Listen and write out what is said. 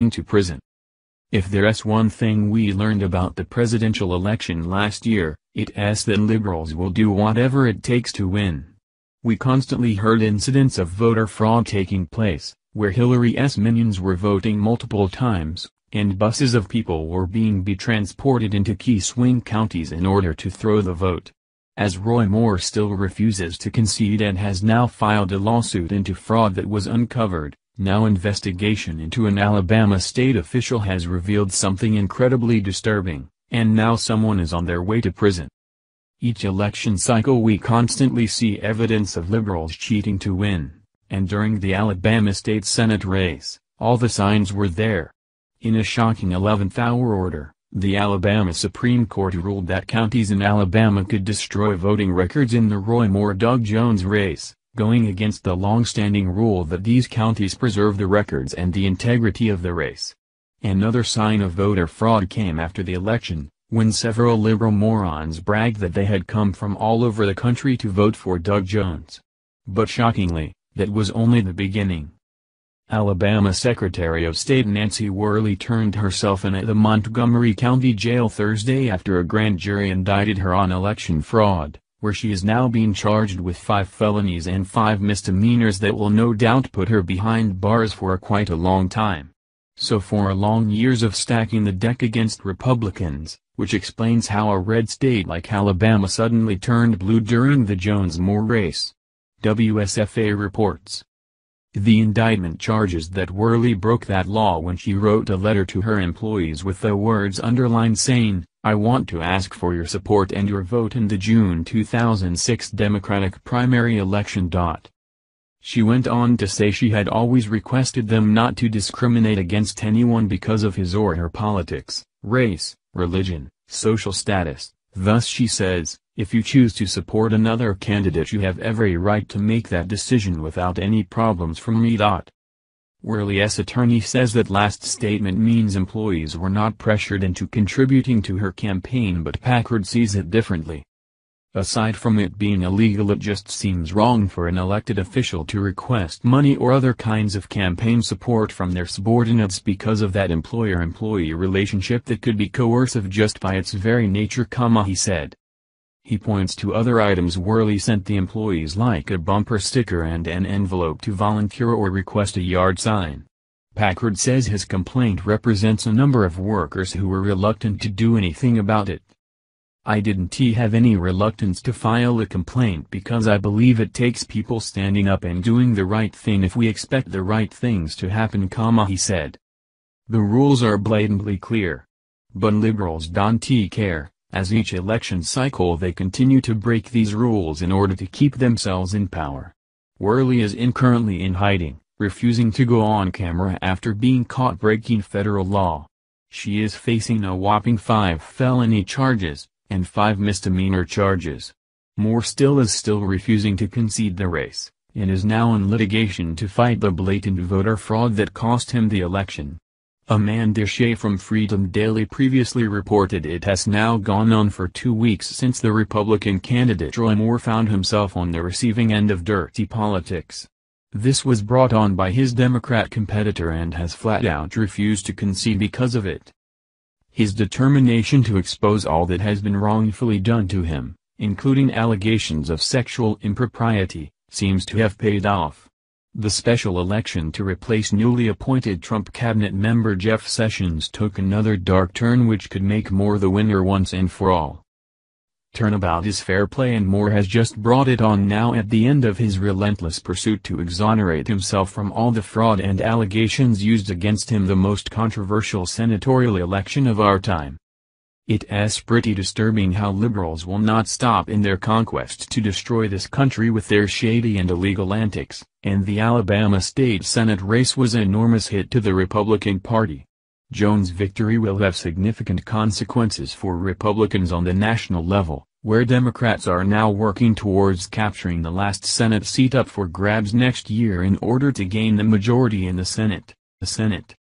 to prison. If there's one thing we learned about the presidential election last year, it's that liberals will do whatever it takes to win. We constantly heard incidents of voter fraud taking place, where Hillary's minions were voting multiple times, and buses of people were being transported into key swing counties in order to throw the vote. As Roy Moore still refuses to concede and has now filed a lawsuit into fraud that was uncovered, now investigation into an Alabama state official has revealed something incredibly disturbing, and now someone is on their way to prison. Each election cycle we constantly see evidence of liberals cheating to win, and during the Alabama state Senate race, all the signs were there. In a shocking 11th-hour order, the Alabama Supreme Court ruled that counties in Alabama could destroy voting records in the Roy Moore-Doug Jones race, going against the long-standing rule that these counties preserve the records and the integrity of the race. Another sign of voter fraud came after the election, when several liberal morons bragged that they had come from all over the country to vote for Doug Jones. But shockingly, that was only the beginning. Alabama Secretary of State Nancy Worley turned herself in at the Montgomery County Jail Thursday after a grand jury indicted her on election fraud, where she is now being charged with 5 felonies and 5 misdemeanors that will no doubt put her behind bars for quite a long time. So for long years of stacking the deck against Republicans, which explains how a red state like Alabama suddenly turned blue during the Jones-Moore race. WSFA reports. The indictment charges that Worley broke that law when she wrote a letter to her employees with the words underlined saying, "I want to ask for your support and your vote in the June 2006 Democratic primary election." She went on to say she had always requested them not to discriminate against anyone because of his or her politics, race, religion, social status. Thus she says, if you choose to support another candidate you have every right to make that decision without any problems from me. Worley's attorney says that last statement means employees were not pressured into contributing to her campaign, but Packard sees it differently. Aside from it being illegal, it just seems wrong for an elected official to request money or other kinds of campaign support from their subordinates because of that employer-employee relationship that could be coercive just by its very nature, he said. He points to other items Worley sent the employees like a bumper sticker and an envelope to volunteer or request a yard sign. Packard says his complaint represents a number of workers who were reluctant to do anything about it. "I didn't have any reluctance to file a complaint because I believe it takes people standing up and doing the right thing if we expect the right things to happen," he said. The rules are blatantly clear. But liberals don't care. As each election cycle they continue to break these rules in order to keep themselves in power. Worley is currently in hiding, refusing to go on camera after being caught breaking federal law. She is facing a whopping 5 felony charges, and 5 misdemeanor charges. Moore is still refusing to concede the race, and is now in litigation to fight the blatant voter fraud that cost him the election. Amanda Shea from Freedom Daily previously reported it has now gone on for 2 weeks since the Republican candidate Roy Moore found himself on the receiving end of dirty politics. This was brought on by his Democrat competitor and has flat out refused to concede because of it. His determination to expose all that has been wrongfully done to him, including allegations of sexual impropriety, seems to have paid off. The special election to replace newly appointed Trump cabinet member Jeff Sessions took another dark turn which could make Moore the winner once and for all. Turnabout is fair play, and Moore has just brought it on now at the end of his relentless pursuit to exonerate himself from all the fraud and allegations used against him, the most controversial senatorial election of our time. It's pretty disturbing how liberals will not stop in their conquest to destroy this country with their shady and illegal antics, and the Alabama state Senate race was an enormous hit to the Republican Party. Jones' victory will have significant consequences for Republicans on the national level, where Democrats are now working towards capturing the last Senate seat up for grabs next year in order to gain the majority in the Senate.